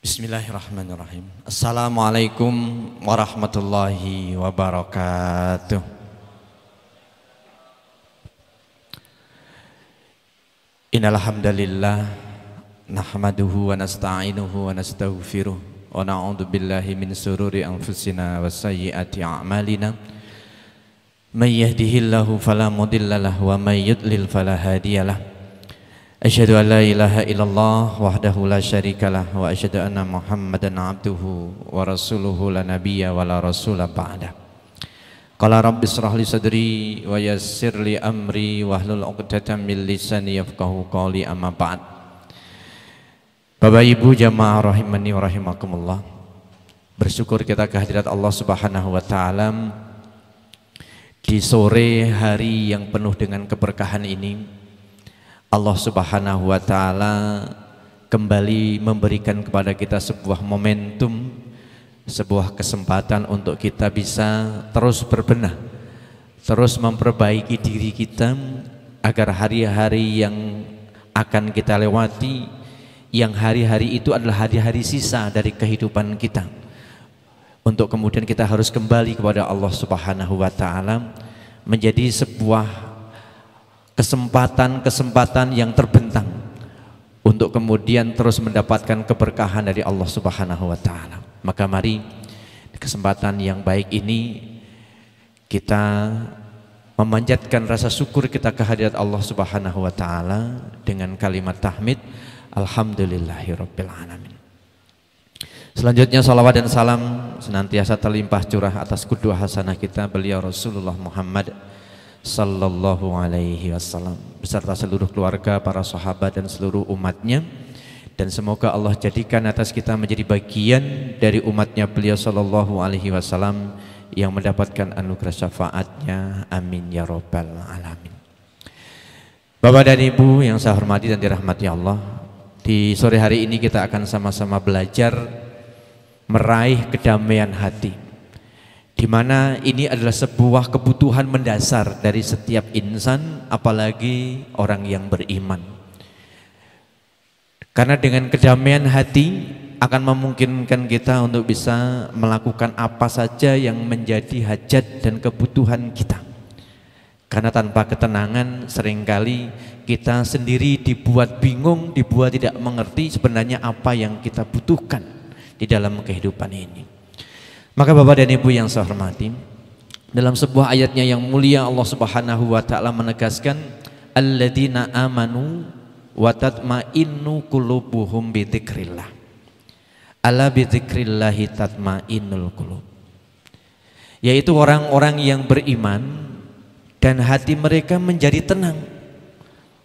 Bismillahirrahmanirrahim. Assalamualaikum warahmatullahi wabarakatuh. Innal hamdalillah nahmaduhu wa nasta'inuhu wa nastaghfiruh wa na'udzu billahi min shururi anfusina wa sayyiati a'malina. May yahdihillahu fala mudhillalah wa may yudlil fala hadiyalah. Asyhadu an la ilaha illallah wahdahu la syarikalah wa asyhadu anna Muhammadan abduhu wa rasuluhu la nabiyya wa la rasula ba'da. Qala rabbi shrah li sadri wa yassir li amri wahlul 'uqdatam min lisani yafqahu qawli amma ba'd. Bapak Ibu jamaah rahimani wa rahimakumullah. Bersyukur kita kehadirat Allah Subhanahu wa taala di sore hari yang penuh dengan keberkahan ini. Allah Subhanahu wa taala kembali memberikan kepada kita sebuah momentum, sebuah kesempatan untuk kita bisa terus berbenah, terus memperbaiki diri kita agar hari-hari yang akan kita lewati, yang hari-hari itu adalah hari-hari sisa dari kehidupan kita, untuk kemudian kita harus kembali kepada Allah Subhanahu wa taala menjadi sebuah kesempatan-kesempatan yang terbentang untuk kemudian terus mendapatkan keberkahan dari Allah Subhanahu wa taala. Maka mari di kesempatan yang baik ini kita memanjatkan rasa syukur kita kehadirat Allah Subhanahu wa taala dengan kalimat tahmid alhamdulillahirabbil alamin. Selanjutnya salawat dan salam senantiasa terlimpah curah atas qudwah hasanah kita beliau Rasulullah Muhammad sallallahu alaihi wasallam beserta seluruh keluarga, para sahabat dan seluruh umatnya, dan semoga Allah jadikan atas kita menjadi bagian dari umatnya beliau sallallahu alaihi wasallam yang mendapatkan anugerah syafaatnya, amin ya rabbal alamin. Bapak dan Ibu yang saya hormati dan dirahmati Allah, di sore hari ini kita akan sama-sama belajar meraih kedamaian hati, di mana ini adalah sebuah kebutuhan mendasar dari setiap insan, apalagi orang yang beriman. Karena dengan kedamaian hati akan memungkinkan kita untuk bisa melakukan apa saja yang menjadi hajat dan kebutuhan kita. Karena tanpa ketenangan seringkali kita sendiri dibuat bingung, dibuat tidak mengerti sebenarnya apa yang kita butuhkan di dalam kehidupan ini. Maka Bapak dan Ibu yang saya hormati, dalam sebuah ayatnya yang mulia Allah Subhanahu wa taala menegaskan alladzina amanu wa tatma'innu qulubuhum bi dzikrillah. Ala bi dzikrillah tatma'innul qulub. Yaitu orang-orang yang beriman dan hati mereka menjadi tenang,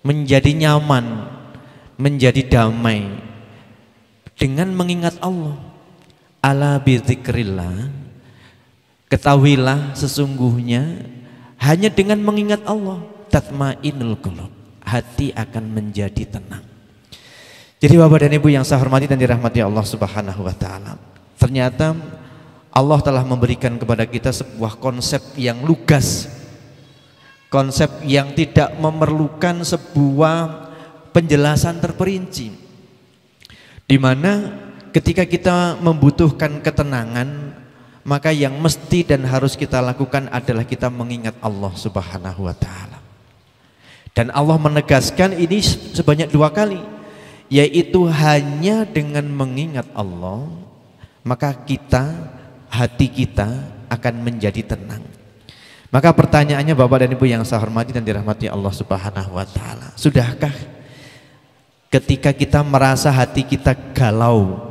menjadi nyaman, menjadi damai dengan mengingat Allah. Ala bidzikrillah, ketahuilah sesungguhnya hanya dengan mengingat Allah tatma'innul qulub, hati akan menjadi tenang. Jadi Bapak dan Ibu yang saya hormati dan dirahmati Allah Subhanahu wa taala, ternyata Allah telah memberikan kepada kita sebuah konsep yang lugas, konsep yang tidak memerlukan sebuah penjelasan terperinci, di mana ketika kita membutuhkan ketenangan, maka yang mesti dan harus kita lakukan adalah kita mengingat Allah Subhanahu wa taala. Dan Allah menegaskan ini sebanyak 2 kali, yaitu hanya dengan mengingat Allah maka hati kita akan menjadi tenang. Maka pertanyaannya Bapak dan Ibu yang saya hormati dan dirahmati Allah Subhanahu wa taala, sudahkah ketika kita merasa hati kita galau,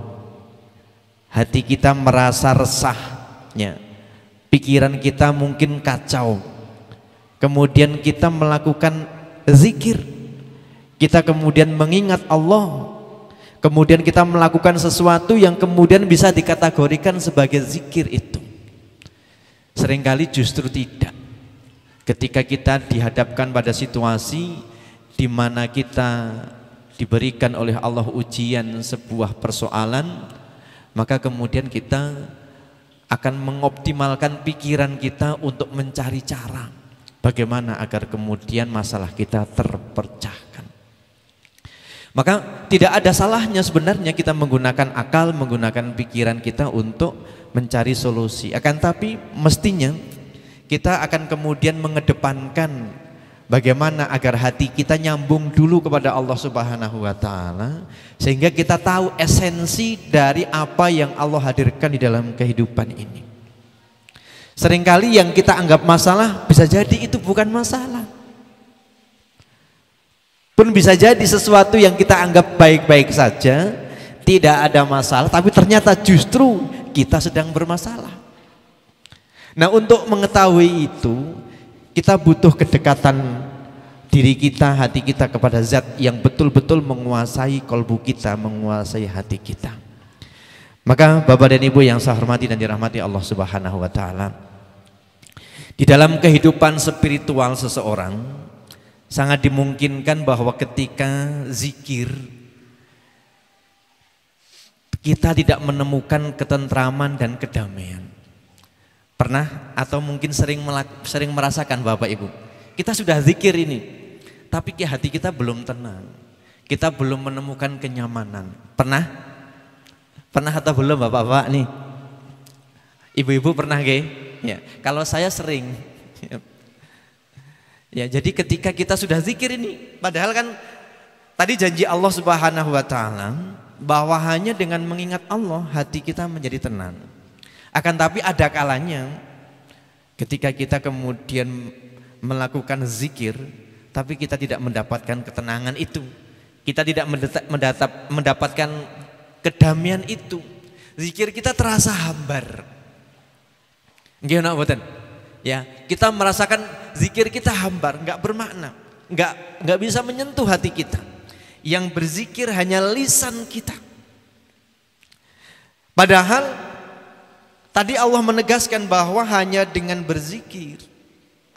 hati kita merasa resahnya, pikiran kita mungkin kacau, kemudian kita melakukan zikir, kita kemudian mengingat Allah, kemudian kita melakukan sesuatu yang kemudian bisa dikategorikan sebagai zikir itu? Seringkali justru tidak. Ketika kita dihadapkan pada situasi di mana kita diberikan oleh Allah ujian sebuah persoalan, maka kemudian kita akan mengoptimalkan pikiran kita untuk mencari cara bagaimana agar kemudian masalah kita terpecahkan. Maka tidak ada salahnya sebenarnya kita menggunakan akal, menggunakan pikiran kita untuk mencari solusi. Akan tapi mestinya kita akan kemudian mengedepankan bagaimana agar hati kita nyambung dulu kepada Allah Subhanahu wa taala, sehingga kita tahu esensi dari apa yang Allah hadirkan di dalam kehidupan ini. Seringkali yang kita anggap masalah bisa jadi itu bukan masalah. Pun bisa jadi sesuatu yang kita anggap baik-baik saja, tidak ada masalah, tapi ternyata justru kita sedang bermasalah. Nah, untuk mengetahui itu, kita butuh kedekatan diri kita, hati kita kepada zat yang betul-betul menguasai kolbu kita, menguasai hati kita. Maka Bapak dan Ibu yang saya hormati dan dirahmati Allah Subhanahu wa taala, di dalam kehidupan spiritual seseorang sangat dimungkinkan bahwa ketika zikir kita tidak menemukan ketentraman dan kedamaian. Pernah atau mungkin sering merasakan Bapak Ibu, kita sudah zikir ini, tapi hati kita belum tenang, kita belum menemukan kenyamanan. Pernah atau belum Bapak-bapak nih? Ibu-ibu pernah gak? Ya, kalau saya sering. Ya, jadi ketika kita sudah zikir ini, padahal kan tadi janji Allah Subhanahu wa taala bahwa hanya dengan mengingat Allah hati kita menjadi tenang. Akan tapi ada kalanya ketika kita kemudian melakukan zikir tapi kita tidak mendapatkan ketenangan itu. Kita tidak mendapatkan kedamaian itu. Zikir kita terasa hambar. Gimana mboten? Ya, kita merasakan zikir kita hambar, nggak bermakna, nggak bisa menyentuh hati kita. Yang berzikir hanya lisan kita. Padahal tadi Allah menegaskan bahwa hanya dengan berzikir,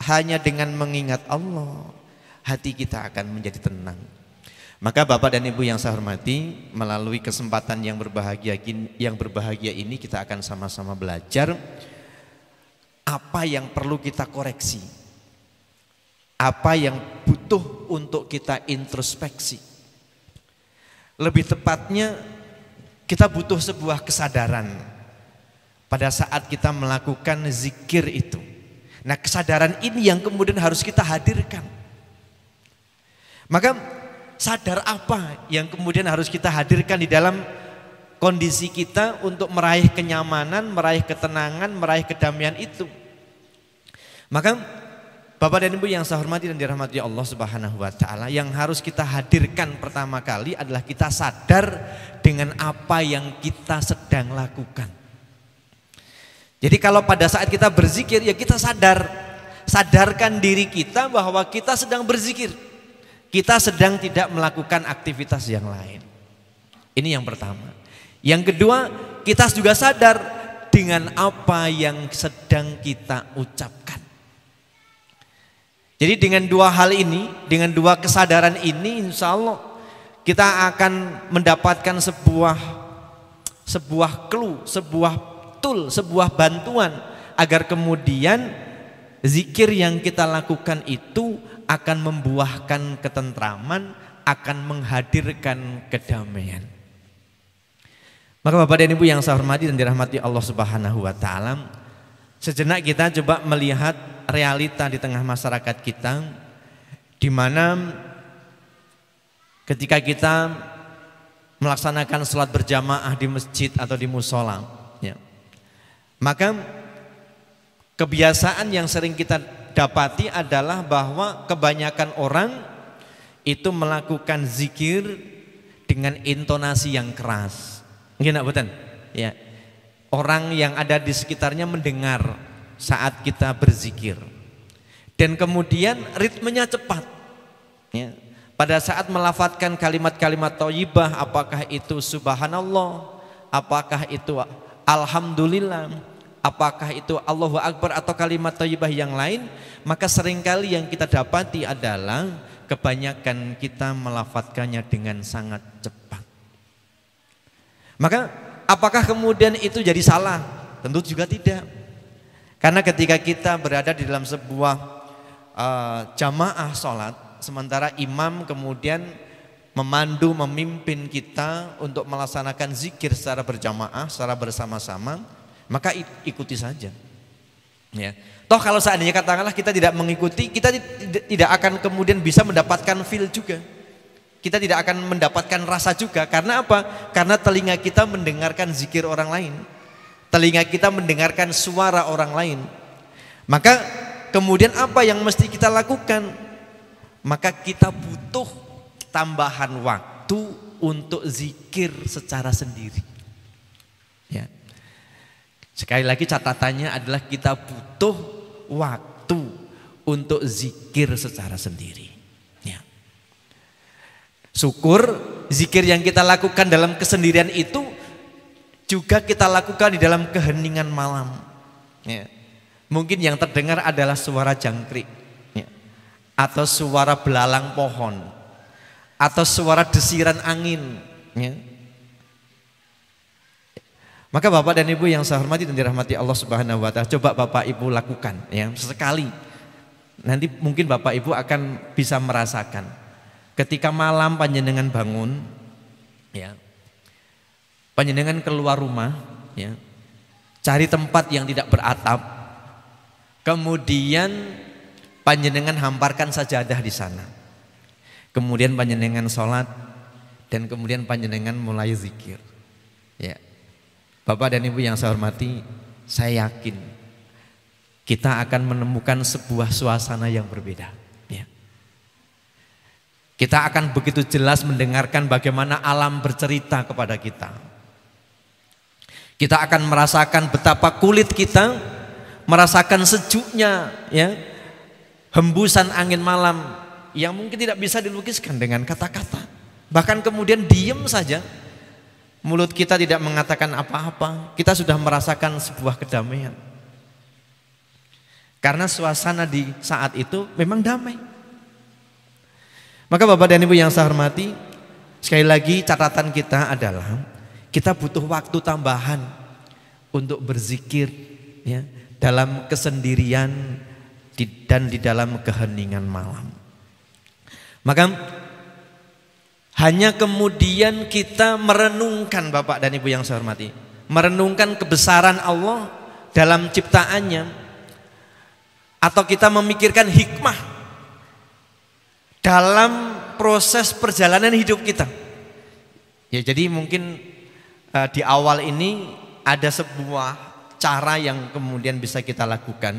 hanya dengan mengingat Allah, hati kita akan menjadi tenang. Maka Bapak dan Ibu yang saya hormati, melalui kesempatan yang berbahagia ini kita akan sama-sama belajar apa yang perlu kita koreksi, apa yang butuh untuk kita introspeksi. Lebih tepatnya kita butuh sebuah kesadaran pada saat kita melakukan zikir itu. Nah, kesadaran ini yang kemudian harus kita hadirkan. Maka sadar apa yang kemudian harus kita hadirkan di dalam kondisi kita untuk meraih kenyamanan, meraih ketenangan, meraih kedamaian itu. Maka Bapak dan Ibu yang saya hormati dan dirahmati Allah Subhanahu wa taala, yang harus kita hadirkan pertama kali adalah kita sadar dengan apa yang kita sedang lakukan. Jadi kalau pada saat kita berzikir, ya kita sadarkan diri kita bahwa kita sedang berzikir. Kita sedang tidak melakukan aktivitas yang lain. Ini yang pertama. Yang kedua, kita juga sadar dengan apa yang sedang kita ucapkan. Jadi dengan dua hal ini, dengan dua kesadaran ini, insya Allah kita akan mendapatkan sebuah clue, sebuah tool, sebuah bantuan agar kemudian zikir yang kita lakukan itu akan membuahkan ketentraman, akan menghadirkan kedamaian. Maka Bapak dan Ibu yang saya hormati dan dirahmati Allah Subhanahu wa taala, sejenak kita coba melihat realita di tengah masyarakat kita, di mana ketika kita melaksanakan sholat berjamaah di masjid atau di musola, ya, maka kebiasaan yang sering kita dapati adalah bahwa kebanyakan orang itu melakukan zikir dengan intonasi yang keras. Gini betul? Ya. Orang yang ada di sekitarnya mendengar saat kita berzikir. Dan kemudian ritmenya cepat. Ya. Pada saat melafadzkan kalimat-kalimat thayyibah, apakah itu subhanallah, apakah itu alhamdulillah, apakah itu Allahu Akbar atau kalimat thayyibah yang lain, maka seringkali yang kita dapati adalah kebanyakan kita melafadzkannya dengan sangat cepat. Maka apakah kemudian itu jadi salah? Tentu juga tidak. Karena ketika kita berada di dalam sebuah jamaah sholat, sementara imam kemudian memandu, memimpin kita untuk melaksanakan zikir secara berjamaah, secara bersama-sama, maka ikuti saja. Ya. Toh kalau seandainya katakanlah kita tidak mengikuti, kita tidak akan kemudian bisa mendapatkan feel juga. Kita tidak akan mendapatkan rasa juga. Karena apa? Karena telinga kita mendengarkan zikir orang lain. Telinga kita mendengarkan suara orang lain. Maka kemudian apa yang mesti kita lakukan? Maka kita butuh tambahan waktu untuk zikir secara sendiri. Ya. Sekali lagi catatannya adalah kita butuh waktu untuk zikir secara sendiri. Ya. Syukur zikir yang kita lakukan dalam kesendirian itu juga kita lakukan di dalam keheningan malam. Ya. Mungkin yang terdengar adalah suara jangkrik, ya, atau suara belalang pohon, atau suara desiran angin. Ya. Maka Bapak dan Ibu yang saya hormati dan dirahmati Allah Subhanahu wa Ta'ala, coba Bapak Ibu lakukan ya sesekali. Nanti mungkin Bapak Ibu akan bisa merasakan ketika malam panjenengan bangun, ya, panjenengan keluar rumah, ya, cari tempat yang tidak beratap, kemudian panjenengan hamparkan sajadah di sana, kemudian panjenengan sholat, dan kemudian panjenengan mulai zikir. Ya, Bapak dan Ibu yang saya hormati, saya yakin kita akan menemukan sebuah suasana yang berbeda. Ya. Kita akan begitu jelas mendengarkan bagaimana alam bercerita kepada kita. Kita akan merasakan betapa kulit kita merasakan sejuknya, ya, hembusan angin malam yang mungkin tidak bisa dilukiskan dengan kata-kata. Bahkan kemudian diam saja, mulut kita tidak mengatakan apa-apa, kita sudah merasakan sebuah kedamaian. Karena suasana di saat itu memang damai. Maka Bapak dan Ibu yang saya hormati, sekali lagi catatan kita adalah kita butuh waktu tambahan untuk berzikir, ya, dalam kesendirian dan di dalam keheningan malam. Maka hanya kemudian kita merenungkan, Bapak dan Ibu yang saya hormati, merenungkan kebesaran Allah dalam ciptaannya, atau kita memikirkan hikmah dalam proses perjalanan hidup kita. Ya, jadi mungkin di awal ini ada sebuah cara yang kemudian bisa kita lakukan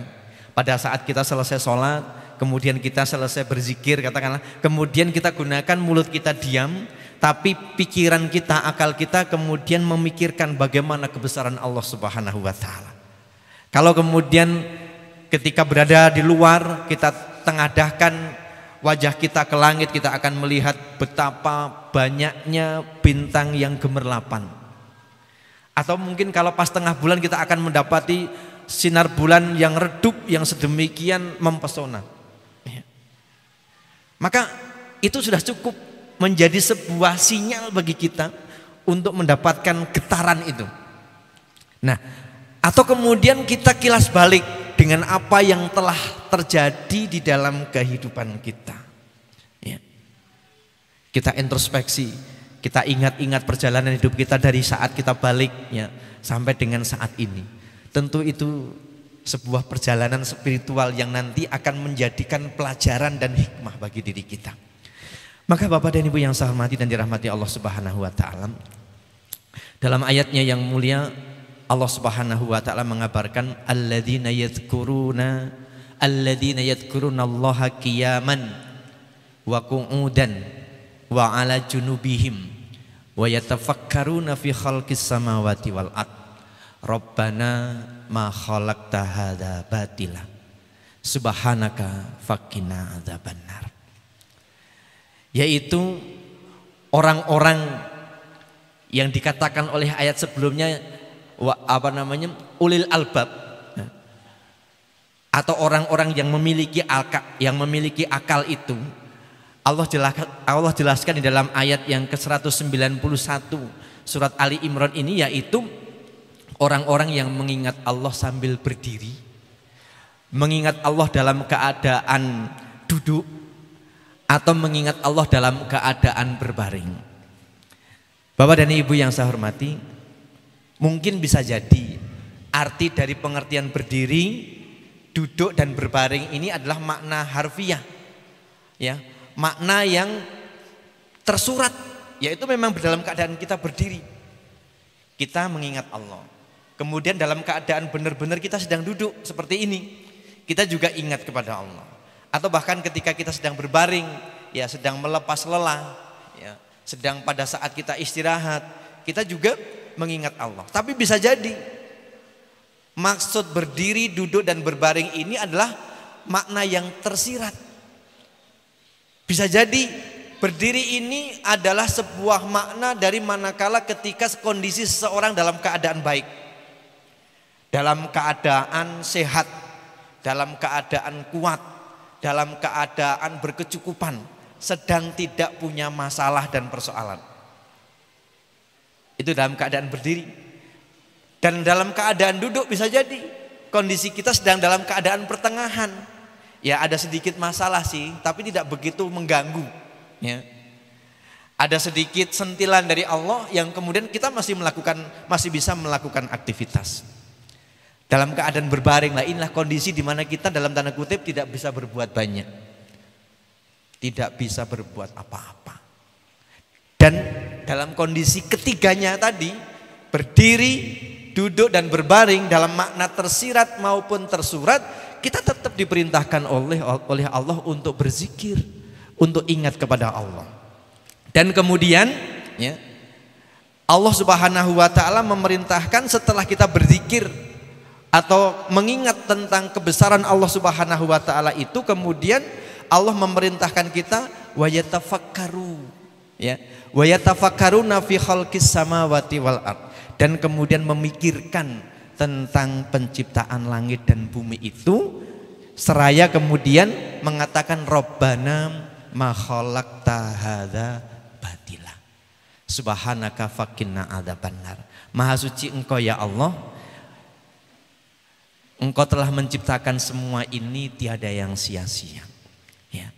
pada saat kita selesai sholat, kemudian kita selesai berzikir, katakanlah, kemudian kita gunakan mulut kita diam, tapi pikiran kita, akal kita kemudian memikirkan bagaimana kebesaran Allah Subhanahu wa Ta'ala. Kalau kemudian ketika berada di luar, kita tengadahkan wajah kita ke langit, kita akan melihat betapa banyaknya bintang yang gemerlapan. Atau mungkin kalau pas tengah bulan kita akan mendapati sinar bulan yang redup, yang sedemikian mempesona. Maka itu sudah cukup menjadi sebuah sinyal bagi kita untuk mendapatkan getaran itu. Nah, atau kemudian kita kilas balik dengan apa yang telah terjadi di dalam kehidupan kita. Ya. Kita introspeksi, kita ingat-ingat perjalanan hidup kita dari saat kita balik, ya, sampai dengan saat ini. Tentu itu sebuah perjalanan spiritual yang nanti akan menjadikan pelajaran dan hikmah bagi diri kita. Maka Bapak dan Ibu yang saya hormati dan dirahmati Allah Subhanahu wa Ta'ala, dalam ayatnya yang mulia Allah Subhanahu wa Ta'ala mengabarkan alladzina yadhkuruna Allaha qiyaman wa qu'udan wa 'ala junubihim wa yatafakkaruna fi khalqis samawati wal ard rabbana ma khalaqta hadza batila subhanaka faqina adzabannar. Yaitu orang-orang yang dikatakan oleh ayat sebelumnya ulil albab, atau orang-orang yang memiliki akal itu Allah jelaskan di dalam ayat yang ke-191 surat Ali Imran ini, yaitu orang-orang yang mengingat Allah sambil berdiri, mengingat Allah dalam keadaan duduk, atau mengingat Allah dalam keadaan berbaring. Bapak dan Ibu yang saya hormati, mungkin bisa jadi arti dari pengertian berdiri, duduk dan berbaring ini adalah makna harfiah, ya, makna yang tersurat, yaitu memang dalam keadaan kita berdiri, kita mengingat Allah. Kemudian dalam keadaan benar-benar kita sedang duduk seperti ini, kita juga ingat kepada Allah. Atau bahkan ketika kita sedang berbaring, ya sedang melepas lelah, ya, sedang pada saat kita istirahat, kita juga mengingat Allah. Tapi bisa jadi maksud berdiri, duduk dan berbaring ini adalah makna yang tersirat. Bisa jadi berdiri ini adalah sebuah makna dari manakala ketika kondisi seseorang dalam keadaan baik, dalam keadaan sehat, dalam keadaan kuat, dalam keadaan berkecukupan, sedang tidak punya masalah dan persoalan. Itu dalam keadaan berdiri. Dan dalam keadaan duduk bisa jadi kondisi kita sedang dalam keadaan pertengahan. Ya ada sedikit masalah sih, tapi tidak begitu mengganggu, ya. Ada sedikit sentilan dari Allah yang kemudian kita masih bisa melakukan aktivitas. Dalam keadaan berbaring lah, inilah kondisi di mana kita dalam tanda kutip tidak bisa berbuat banyak, tidak bisa berbuat apa-apa. Dan dalam kondisi ketiganya tadi, berdiri, duduk dan berbaring dalam makna tersirat maupun tersurat, kita tetap diperintahkan oleh Allah untuk berzikir, untuk ingat kepada Allah. Dan kemudian, ya, Allah Subhanahu wa taala memerintahkan setelah kita berzikir atau mengingat tentang kebesaran Allah Subhanahu wa taala itu, kemudian Allah memerintahkan kita wa yatafakkaru, ya, wa yatafakkaruna fi khalqis samawati wal ard, dan kemudian memikirkan tentang penciptaan langit dan bumi itu, seraya kemudian mengatakan Rabbana ma khalaqta hadza batila subhanaka faqina adzabannar. Maha suci Engkau ya Allah, Engkau telah menciptakan semua ini, tiada yang sia-sia. Ya.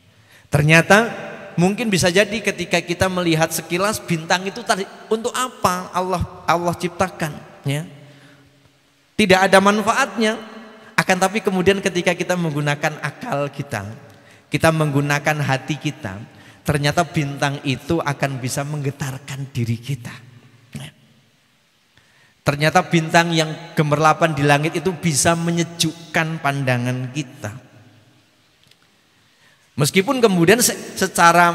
Ternyata mungkin bisa jadi ketika kita melihat sekilas bintang itu tadi, untuk apa Allah ciptakan? Ya. Tidak ada manfaatnya. Akan tapi kemudian ketika kita menggunakan akal kita, kita menggunakan hati kita, ternyata bintang itu akan bisa menggetarkan diri kita. Ternyata bintang yang gemerlapan di langit itu bisa menyejukkan pandangan kita. Meskipun kemudian secara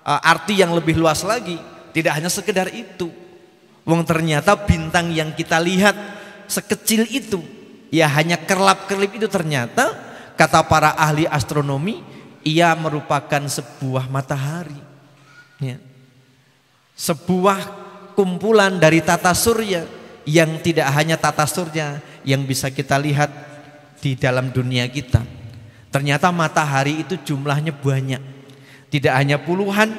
arti yang lebih luas lagi, tidak hanya sekedar itu. Wong ternyata bintang yang kita lihat sekecil itu, ya hanya kerlap-kerlip itu, ternyata kata para ahli astronomi, ia merupakan sebuah matahari. Ya. Sebuah kumpulan dari tata surya yang tidak hanya tata surya yang bisa kita lihat di dalam dunia kita. Ternyata matahari itu jumlahnya banyak. Tidak hanya puluhan,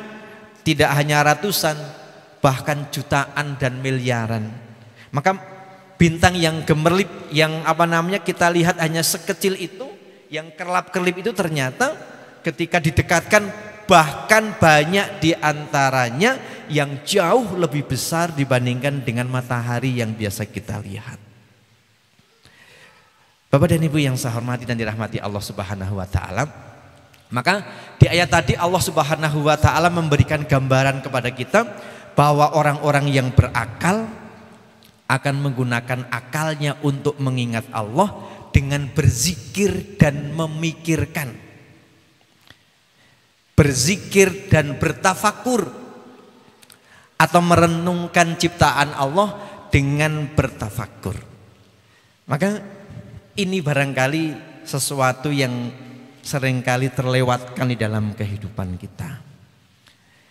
tidak hanya ratusan, bahkan jutaan dan miliaran. Maka bintang yang gemerlip, yang kita lihat hanya sekecil itu, yang kerlap-kerlip itu, ternyata ketika didekatkan bahkan banyak diantaranya yang jauh lebih besar dibandingkan dengan matahari yang biasa kita lihat. Bapak dan Ibu yang saya hormati dan dirahmati Allah Subhanahu wa taala, maka di ayat tadi Allah Subhanahu wa taala memberikan gambaran kepada kita bahwa orang-orang yang berakal akan menggunakan akalnya untuk mengingat Allah dengan berzikir dan memikirkan. Berzikir dan bertafakur atau merenungkan ciptaan Allah dengan bertafakur. Maka ini barangkali sesuatu yang seringkali terlewatkan di dalam kehidupan kita.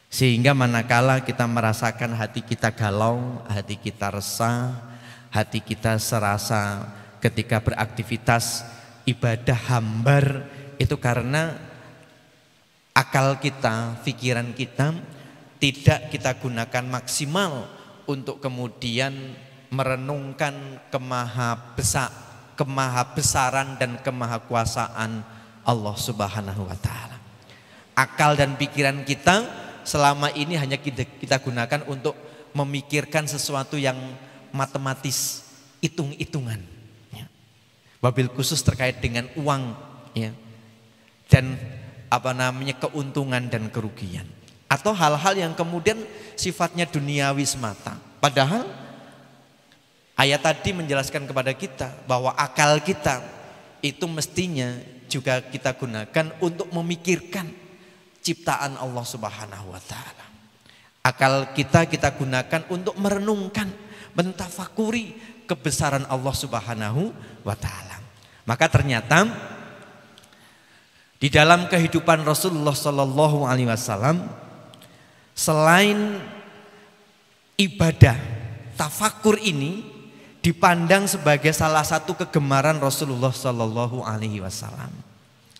Sehingga manakala kita merasakan hati kita galau, hati kita resah, hati kita serasa ketika beraktivitas ibadah hambar, itu karena akal kita, pikiran kita tidak kita gunakan maksimal untuk kemudian merenungkan kemahabesaran dan kemahakuasaan Allah Subhanahu wa taala. akal dan pikiran kita selama ini hanya kita gunakan untuk memikirkan sesuatu yang matematis, hitung-hitungan, ya. Wabil khusus terkait dengan uang, ya. Dan keuntungan dan kerugian, atau hal-hal yang kemudian sifatnya duniawi semata. Padahal ayat tadi menjelaskan kepada kita bahwa akal kita itu mestinya juga kita gunakan untuk memikirkan ciptaan Allah Subhanahu wa taala. Akal kita gunakan untuk merenungkan, mentafakuri kebesaran Allah Subhanahu wa taala. Maka ternyata di dalam kehidupan Rasulullah sallallahu alaihi wasallam, selain ibadah tafakur ini dipandang sebagai salah satu kegemaran Rasulullah sallallahu alaihi wasallam,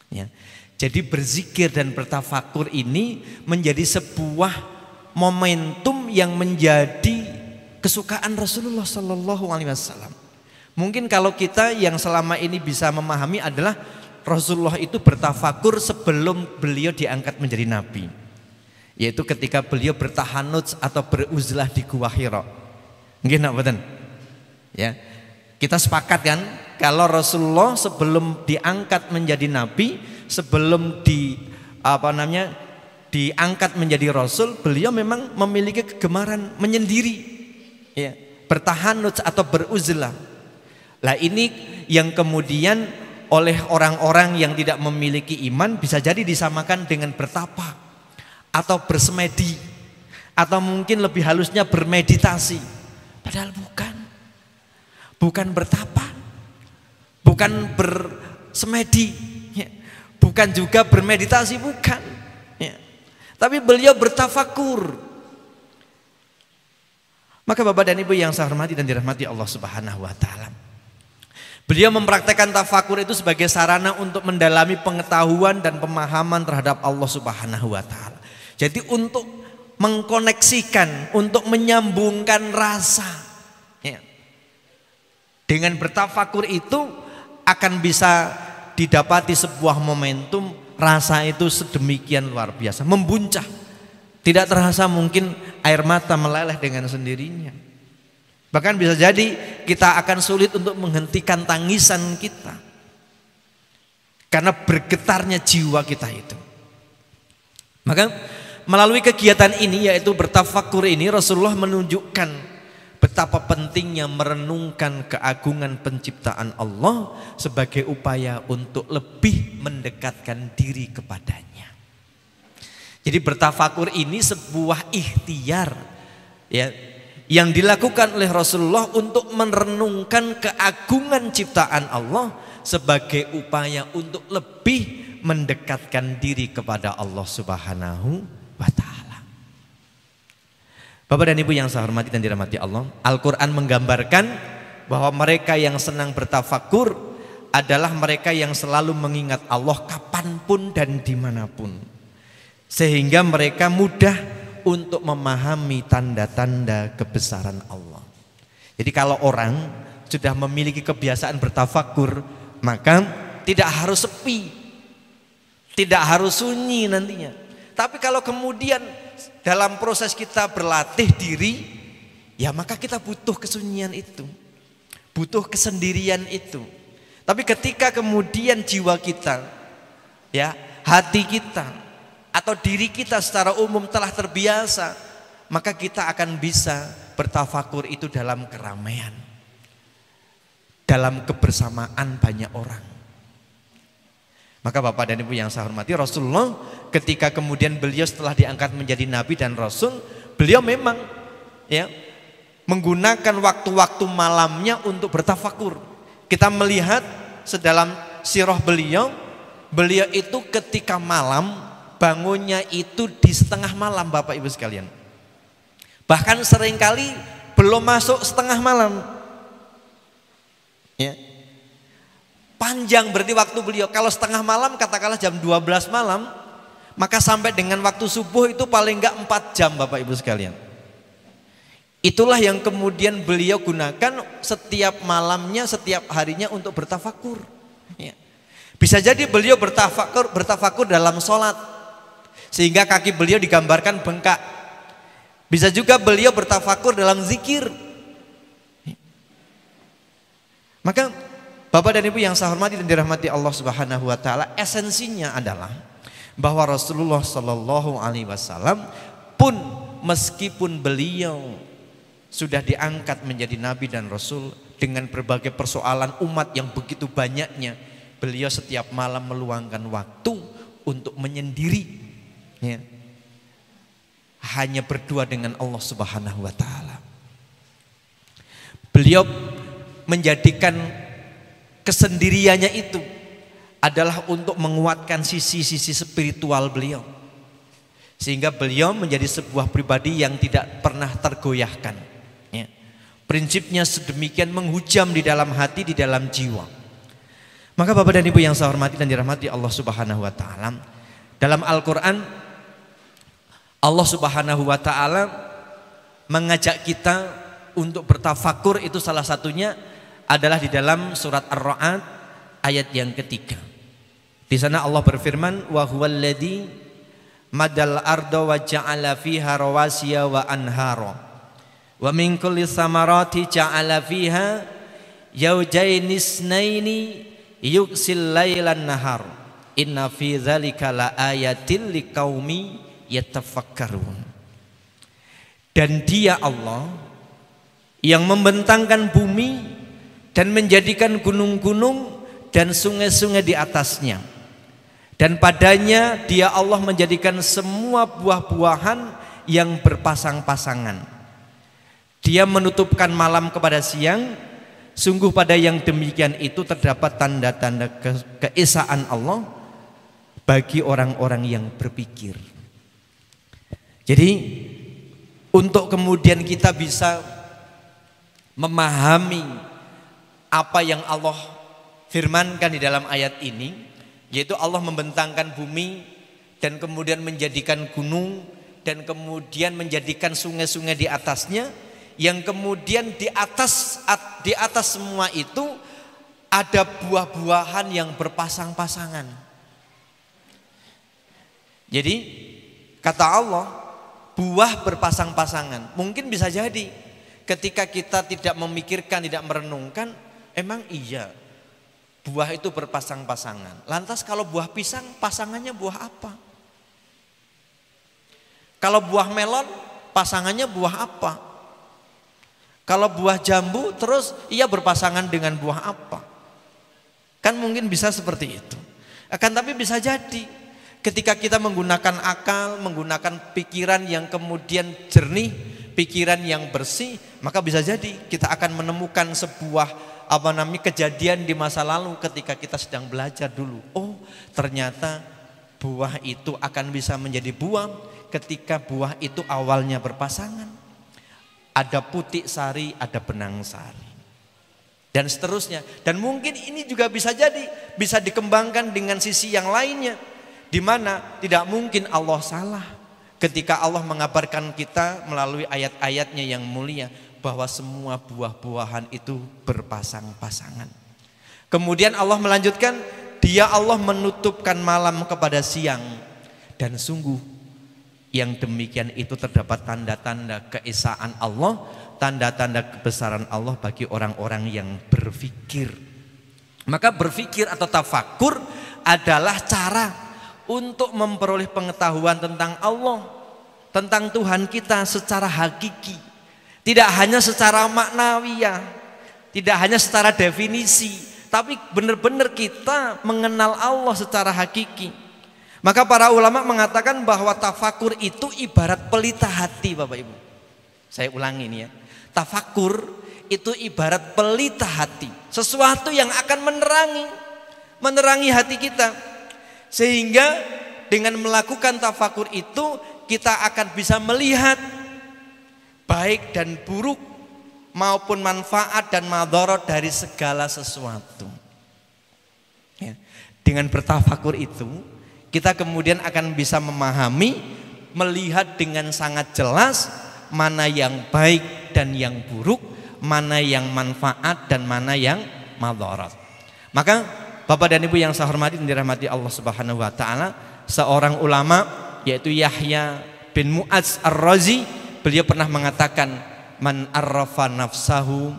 ya. Jadi berzikir dan bertafakur ini menjadi sebuah momentum yang menjadi kesukaan Rasulullah sallallahu alaihi wasallam. Mungkin kalau kita yang selama ini bisa memahami adalah Rasulullah itu bertafakur sebelum beliau diangkat menjadi nabi, yaitu ketika beliau bertahanuts atau beruzlah di Gua Hira. Nggih nggak betul? Ya. Kita sepakat kan kalau Rasulullah sebelum diangkat menjadi nabi, sebelum diangkat menjadi rasul, beliau memang memiliki kegemaran menyendiri, ya, bertahanuts atau beruzlah. Lah ini yang kemudian oleh orang-orang yang tidak memiliki iman bisa jadi disamakan dengan bertapa atau bersemedi, atau mungkin lebih halusnya bermeditasi. Padahal bukan bertapa, bukan bersemedi, ya. Bukan juga bermeditasi, bukan, ya. Tapi beliau bertafakur. Maka Bapak dan Ibu yang saya hormati dan dirahmati Allah Subhanahu wa taala, beliau mempraktekkan tafakur itu sebagai sarana untuk mendalami pengetahuan dan pemahaman terhadap Allah Subhanahu wa taala. Jadi untuk mengkoneksikan, untuk menyambungkan rasa, ya. Dengan bertafakur itu akan bisa didapati sebuah momentum, rasa itu sedemikian luar biasa, membuncah. Tidak terasa mungkin air mata meleleh dengan sendirinya. Bahkan bisa jadi kita akan sulit untuk menghentikan tangisan kita karena bergetarnya jiwa kita itu. Maka melalui kegiatan ini, yaitu bertafakur ini, Rasulullah menunjukkan betapa pentingnya merenungkan keagungan penciptaan Allah sebagai upaya untuk lebih mendekatkan diri kepadanya. Jadi bertafakur ini sebuah ikhtiar, ya, yang dilakukan oleh Rasulullah untuk merenungkan keagungan ciptaan Allah sebagai upaya untuk lebih mendekatkan diri kepada Allah Subhanahu wa taala. Bapak dan Ibu yang saya hormati dan dirahmati Allah, Al-Quran menggambarkan bahwa mereka yang senang bertafakur adalah mereka yang selalu mengingat Allah kapanpun dan dimanapun, sehingga mereka mudah untuk memahami tanda-tanda kebesaran Allah. Jadi kalau orang sudah memiliki kebiasaan bertafakur, maka tidak harus sepi, tidak harus sunyi nantinya. Tapi kalau kemudian dalam proses kita berlatih diri, ya maka kita butuh kesunyian itu, butuh kesendirian itu. Tapi ketika kemudian jiwa kita, ya, hati kita atau diri kita secara umum telah terbiasa, maka kita akan bisa bertafakur itu dalam keramaian, dalam kebersamaan banyak orang. Maka Bapak dan Ibu yang saya hormati, Rasulullah ketika kemudian beliau setelah diangkat menjadi nabi dan rasul, beliau memang, ya, menggunakan waktu-waktu malamnya untuk bertafakur. Kita melihat sedalam sirah beliau itu ketika malam bangunnya itu di setengah malam, Bapak Ibu sekalian. Bahkan seringkali belum masuk setengah malam, ya. Panjang berarti waktu beliau. Kalau setengah malam katakanlah jam 12 malam, maka sampai dengan waktu subuh itu paling enggak 4 jam, Bapak Ibu sekalian. Itulah yang kemudian beliau gunakan setiap malamnya, setiap harinya untuk bertafakur, ya. Bisa jadi beliau bertafakur dalam sholat. sehingga kaki beliau digambarkan bengkak. Bisa juga beliau bertafakur dalam zikir. Maka Bapak dan Ibu yang saya hormati dan dirahmati Allah Subhanahu wa taala, esensinya adalah bahwa Rasulullah Shallallahu alaihi wasallam pun meskipun beliau sudah diangkat menjadi nabi dan rasul dengan berbagai persoalan umat yang begitu banyaknya, beliau setiap malam meluangkan waktu untuk menyendiri, ya, hanya berdua dengan Allah Subhanahu wa taala. Beliau menjadikan kesendiriannya itu adalah untuk menguatkan sisi-sisi spiritual beliau, sehingga beliau menjadi sebuah pribadi yang tidak pernah tergoyahkan, ya. Prinsipnya sedemikian menghujam di dalam hati, di dalam jiwa. Maka Bapak dan Ibu yang saya hormati dan dirahmati Allah Subhanahu wa taala, dalam Al-Qur'an Allah Subhanahu wa taala mengajak kita untuk bertafakur. Itu salah satunya adalah di dalam surat Ar-Ra'd ayat yang ketiga. Di sana Allah berfirman, wa huwallazi madal arda wa ja'ala fiha rawasiya wa anhara wa min kulli samarati ja'ala fiha yawjaini isnaini yuksil lailan nahar inna fi dzalika la ayatin liqaumi yatafakkarun. Dan Dia Allah yang membentangkan bumi dan menjadikan gunung-gunung dan sungai-sungai di atasnya, dan padanya Dia Allah menjadikan semua buah-buahan yang berpasang-pasangan. Dia menutupkan malam kepada siang. Sungguh pada yang demikian itu terdapat tanda-tanda keesaan Allah bagi orang-orang yang berpikir. Jadi untuk kemudian kita bisa memahami apa yang Allah firmankan di dalam ayat ini, yaitu Allah membentangkan bumi dan kemudian menjadikan gunung dan kemudian menjadikan sungai-sungai di atasnya, yang kemudian di atas semua itu ada buah-buahan yang berpasang-pasangan. Jadi kata Allah, buah berpasang-pasangan. Mungkin bisa jadi ketika kita tidak memikirkan, tidak merenungkan, emang iya buah itu berpasang-pasangan. Lantas kalau buah pisang, pasangannya buah apa? Kalau buah melon, pasangannya buah apa? Kalau buah jambu, terus ia berpasangan dengan buah apa? Kan mungkin bisa seperti itu. Akan tapi bisa jadi ketika kita menggunakan akal, menggunakan pikiran yang kemudian jernih, pikiran yang bersih, maka bisa jadi kita akan menemukan sebuah kejadian di masa lalu ketika kita sedang belajar dulu. Oh, ternyata buah itu akan bisa menjadi buah ketika buah itu awalnya berpasangan. Ada putik sari, ada benang sari, dan seterusnya. Dan mungkin ini juga bisa jadi bisa dikembangkan dengan sisi yang lainnya, di mana tidak mungkin Allah salah ketika Allah mengabarkan kita melalui ayat-ayatnya yang mulia bahwa semua buah-buahan itu berpasang-pasangan. Kemudian Allah melanjutkan, Dia Allah menutupkan malam kepada siang, dan sungguh yang demikian itu terdapat tanda-tanda keesaan Allah, tanda-tanda kebesaran Allah bagi orang-orang yang berpikir. Maka berpikir atau tafakur adalah cara untuk memperoleh pengetahuan tentang Allah, tentang Tuhan kita secara hakiki. Tidak hanya secara maknawiyah, tidak hanya secara definisi, tapi benar-benar kita mengenal Allah secara hakiki. Maka para ulama mengatakan bahwa tafakur itu ibarat pelita hati, Bapak Ibu. Saya ulangi ini ya. Tafakur itu ibarat pelita hati, sesuatu yang akan menerangi hati kita. Sehingga dengan melakukan tafakur itu kita akan bisa melihat baik dan buruk maupun manfaat dan madharat dari segala sesuatu. Ya. Dengan bertafakur itu kita kemudian akan bisa memahami, melihat dengan sangat jelas mana yang baik dan yang buruk, mana yang manfaat dan mana yang madharat. Maka Bapak dan Ibu yang saya hormati dan dirahmati Allah Subhanahu wa taala, seorang ulama yaitu Yahya bin Mu'adz Ar-Razi, beliau pernah mengatakan, man arrafa nafsahu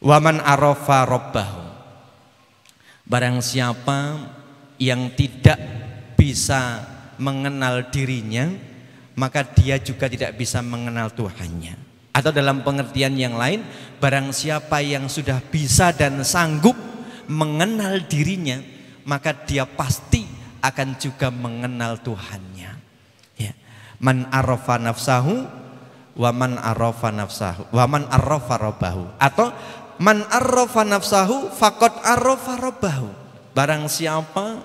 wa man arafa rabbahu. Barang siapa yang tidak bisa mengenal dirinya, maka dia juga tidak bisa mengenal Tuhannya. Atau dalam pengertian yang lain, barang siapa yang sudah bisa dan sanggup mengenal dirinya, maka dia pasti akan juga mengenal Tuhannya. Ya. Man arafa nafsahu wa man arafa nafsahu wa man arafa rabbahu. Atau man arafa nafsahu faqad arafa rabbahu. Barang siapa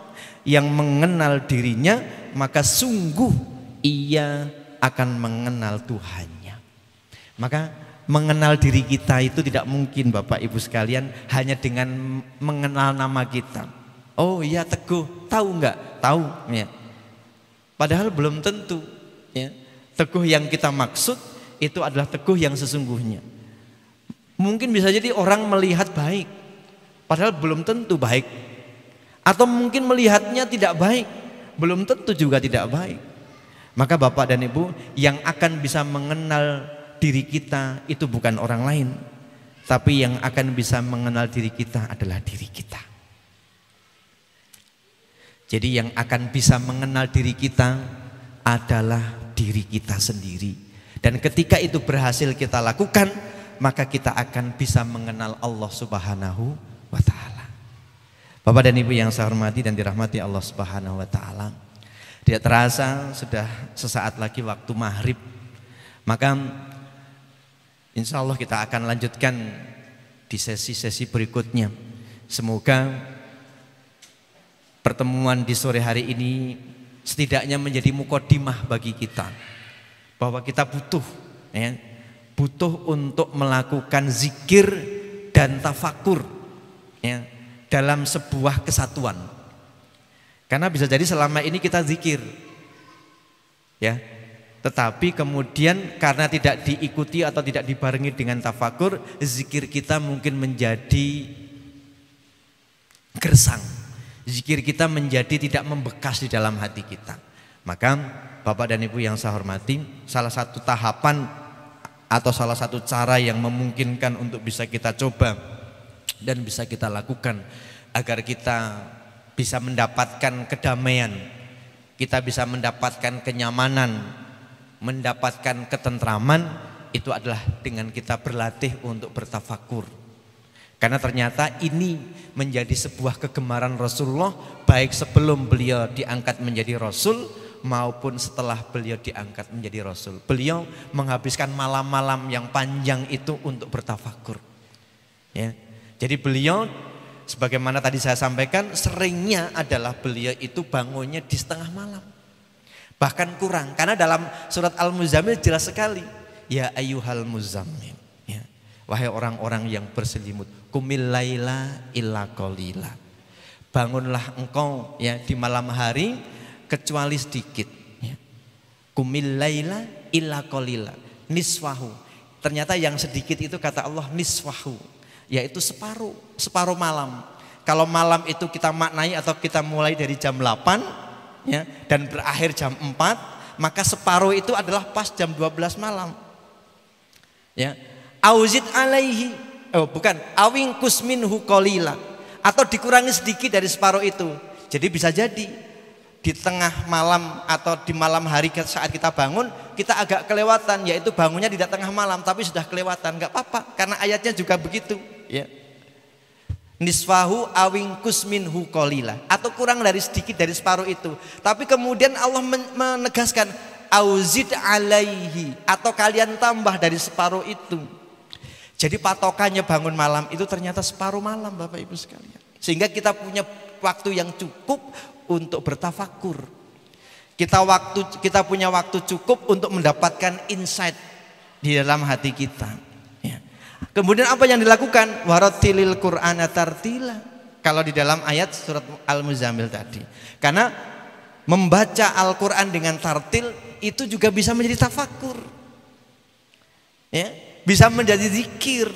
yang mengenal dirinya, maka sungguh ia akan mengenal Tuhannya. Maka mengenal diri kita itu tidak mungkin Bapak Ibu sekalian hanya dengan mengenal nama kita. Oh iya Teguh, tahu enggak? Tahu ya. Padahal belum tentu ya. Teguh yang kita maksud itu adalah Teguh yang sesungguhnya. Mungkin bisa jadi orang melihat baik, padahal belum tentu baik. Atau mungkin melihatnya tidak baik, belum tentu juga tidak baik. Maka Bapak dan Ibu, yang akan bisa mengenal diri kita itu bukan orang lain, tapi yang akan bisa mengenal diri kita adalah diri kita. Jadi yang akan bisa mengenal diri kita adalah diri kita sendiri. Dan ketika itu berhasil kita lakukan, maka kita akan bisa mengenal Allah Subhanahu wa ta'ala. Bapak dan Ibu yang saya hormati dan dirahmati Allah Subhanahu wa ta'ala, tidak terasa sudah sesaat lagi waktu maghrib. Maka insya Allah kita akan lanjutkan di sesi-sesi berikutnya. Semoga pertemuan di sore hari ini setidaknya menjadi mukodimah bagi kita, bahwa kita butuh ya, butuh untuk melakukan zikir dan tafakur ya, dalam sebuah kesatuan. Karena bisa jadi selama ini kita zikir ya, tetapi kemudian karena tidak diikuti atau tidak dibarengi dengan tafakur, zikir kita mungkin menjadi gersang, zikir kita menjadi tidak membekas di dalam hati kita. Maka Bapak dan Ibu yang saya hormati, salah satu tahapan atau salah satu cara yang memungkinkan untuk bisa kita coba dan bisa kita lakukan agar kita bisa mendapatkan kedamaian, kita bisa mendapatkan kenyamanan, mendapatkan ketentraman, itu adalah dengan kita berlatih untuk bertafakur. Karena ternyata ini menjadi sebuah kegemaran Rasulullah, baik sebelum beliau diangkat menjadi Rasul maupun setelah beliau diangkat menjadi Rasul. Beliau menghabiskan malam-malam yang panjang itu untuk bertafakur ya. Jadi beliau, sebagaimana tadi saya sampaikan, seringnya adalah beliau itu bangunnya di setengah malam, bahkan kurang. Karena dalam surat Al-Muzammil jelas sekali, ya ayyuhal muzammil ya. Wahai orang-orang yang berselimut, qumil laila illa qalila. Bangunlah engkau ya di malam hari kecuali sedikit ya. Qumil laila illa qalila niswahu. Ternyata yang sedikit itu kata Allah niswahu, yaitu separuh malam. Kalau malam itu kita maknai atau kita mulai dari jam 8 ya, dan berakhir jam 4, maka separuh itu adalah pas jam 12 malam ya. Auzid alaihi, awingkus minhu qalila, atau dikurangi sedikit dari separuh itu. Jadi bisa jadi di tengah malam atau di malam hari saat kita bangun, kita agak kelewatan, yaitu bangunnya tidak tengah malam tapi sudah kelewatan. Enggak apa-apa, karena ayatnya juga begitu ya. Nisfahu awingkus minhu qalila, atau kurang dari sedikit dari separuh itu. Tapi kemudian Allah menegaskan auzid alaihi, atau kalian tambah dari separuh itu. Jadi patokannya bangun malam itu ternyata separuh malam Bapak Ibu sekalian. Sehingga kita punya waktu yang cukup untuk bertafakur. Kita punya waktu cukup untuk mendapatkan insight di dalam hati kita ya. Kemudian apa yang dilakukan? Warattilil Qur'ana tartila, kalau di dalam ayat surat Al-Muzammil tadi. Karena membaca Al-Quran dengan tartil itu juga bisa menjadi tafakur ya, bisa menjadi zikir.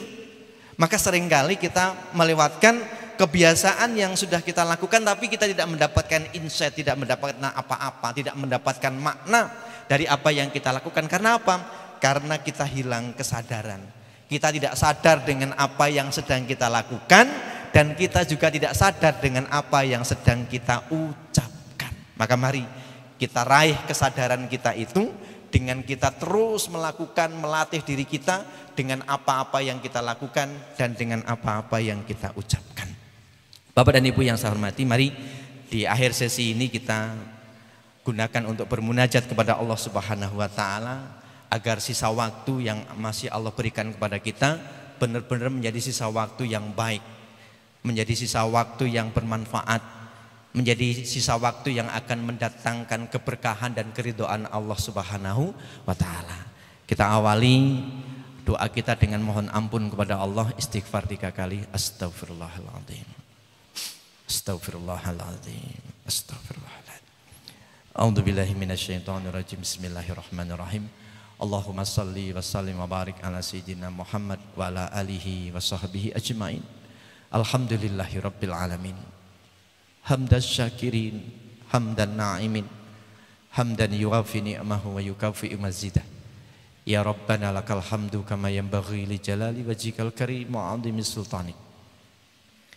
Maka seringkali kita melewatkan kebiasaan yang sudah kita lakukan tapi kita tidak mendapatkan insight, tidak mendapatkan apa-apa, tidak mendapatkan makna dari apa yang kita lakukan. Karena apa? Karena kita hilang kesadaran. Kita tidak sadar dengan apa yang sedang kita lakukan, dan kita juga tidak sadar dengan apa yang sedang kita ucapkan. Maka mari kita raih kesadaran kita itu dengan kita terus melakukan, melatih diri kita dengan apa-apa yang kita lakukan dan dengan apa-apa yang kita ucapkan. Bapak dan Ibu yang saya hormati, mari di akhir sesi ini kita gunakan untuk bermunajat kepada Allah Subhanahu wa taala agar sisa waktu yang masih Allah berikan kepada kita benar-benar menjadi sisa waktu yang baik, menjadi sisa waktu yang bermanfaat, menjadi sisa waktu yang akan mendatangkan keberkahan dan keridhaan Allah Subhanahu wa taala. Kita awali doa kita dengan mohon ampun kepada Allah, istighfar 3 kali. Astaghfirullahaladzim, astaghfirullahaladzim, astaghfirullahaladzim. A'udzubillahi minasyaitonirrajim. Bismillahirrahmanirrahim. Allahumma salli wa sallim wa barik ala sayyidina Muhammad wa ala alihi wa sahbihi ajmain. Alhamdulillahi rabbil alamin. Hamdan syakirin, hamdan na'imin, hamdan yuwafi ni'mahu wa yukafi mazidah. Ya Rabbana lakal hamdu kama yanbaghi li jalali wajhikal karim wa 'azimi sultanik.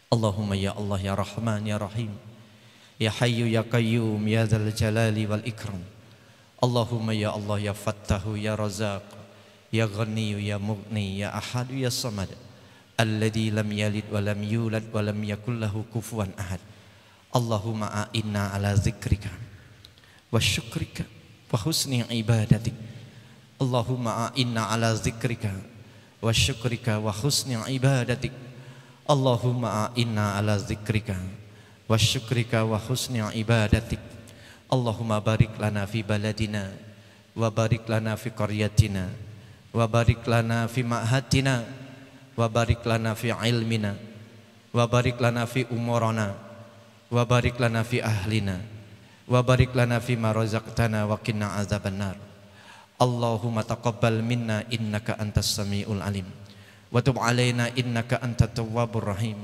Allahumma ya Allah ya Rahman ya Rahim, ya Hayyu ya Qayyum ya Dzal Jalali wal Ikram. Allahumma ya Allah ya Fattahu ya Razzaq, ya Ghani ya Mughni ya Ahad ya Samad, alladzi lam yalid wa lam yulad wa lam yakul lahu kufuwan ahad. Allahumma a'inna ala zikrika wa syukrika wa husni ibadatik. Allahumma a'inna ala zikrika wa syukrika wa husni ibadatik. Allahumma a'inna ala zikrika wa syukrika wa husni ibadatik. Allahumma barik lana fi baladina wa barik lana fi qaryatina wa barik lana fi ma'hatina wa barik lana fi ilmina wa barik lana fi umurana wa barik lana fi ahlina wa barik lana fi ma razaqtana wa qina azabannar. Allahumma taqabbal minna innaka antas samiul alim wa tub alaina innaka antat tawwabur rahim.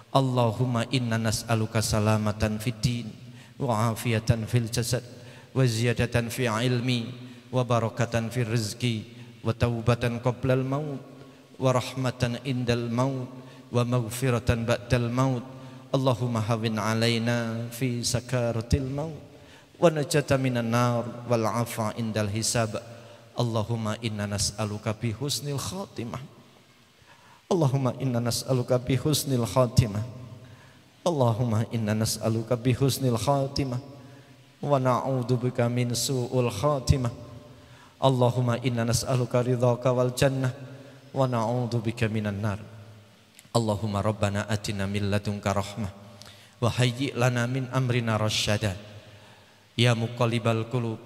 Allahumma inna nas'aluka salamatan fid din wa afiyatan fil jasad wa ziyadatan fi ilmi wa barakatan fil rizqi wa taubatan qablal maut wa rahmatan indal maut wa maghfiratan ba'dal maut. Allahumma hawin alaina fi sakaratil maut wa najata minan nar wal afa indal hisab. Allahumma inna nas'aluka bi husnil khatimah. Allahumma inna nas'aluka bi husnil khatimah. Allahumma inna nas'aluka bi husnil khatimah wa na'udzubika min su'ul khatimah. Allahumma inna nas'aluka ridhaka wal jannah wa na'udzubika minan nar. Allahumma rabbana atina min ladunka rahmah wa hayyi' lana min amrina rasyada. Ya muqallibal qulub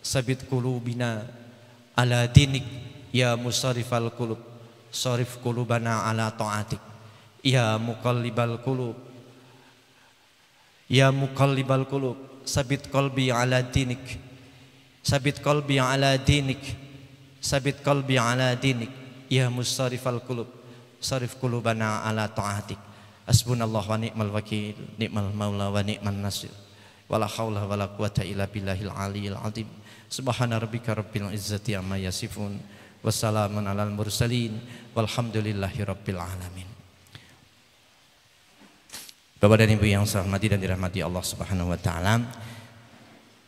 sabit qulubina ala dinik. Ya musarrifal qulub sarif qulubana ala ta'atik. Ya muqallibal qulub, ya muqallibal qulub sabit qalbi ala dinik, sabit qalbi ala dinik, sabit qalbi ala dinik. Ya musarrifal qulub sarif qulubana ala ta'atik. Hasbunallahu wa ni'mal wakil, ni'mal maula wa ni'man nasir. Wala haula wala quwata illa billahil aliyil azim. Subhana rabbika rabbil izzati amma yasifun, wassalamun alal mursalin, walhamdulillahi rabbil alamin. Bapak dan Ibu yang saya hormati dan dirahmati Allah Subhanahu wa taala,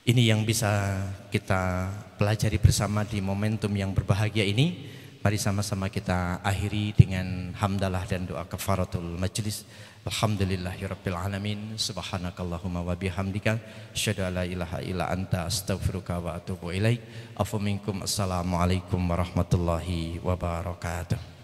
ini yang bisa kita pelajari bersama di momentum yang berbahagia ini. Mari sama-sama kita akhiri dengan hamdalah dan doa kafaratul majlis. Alhamdulillahirabbil alamin. Subhanakallahumma wa bihamdika asyhadu an la ilaha illa anta astaghfiruka wa atubu ilaik. Afu minkum. Assalamualaikum warahmatullahi wabarakatuh.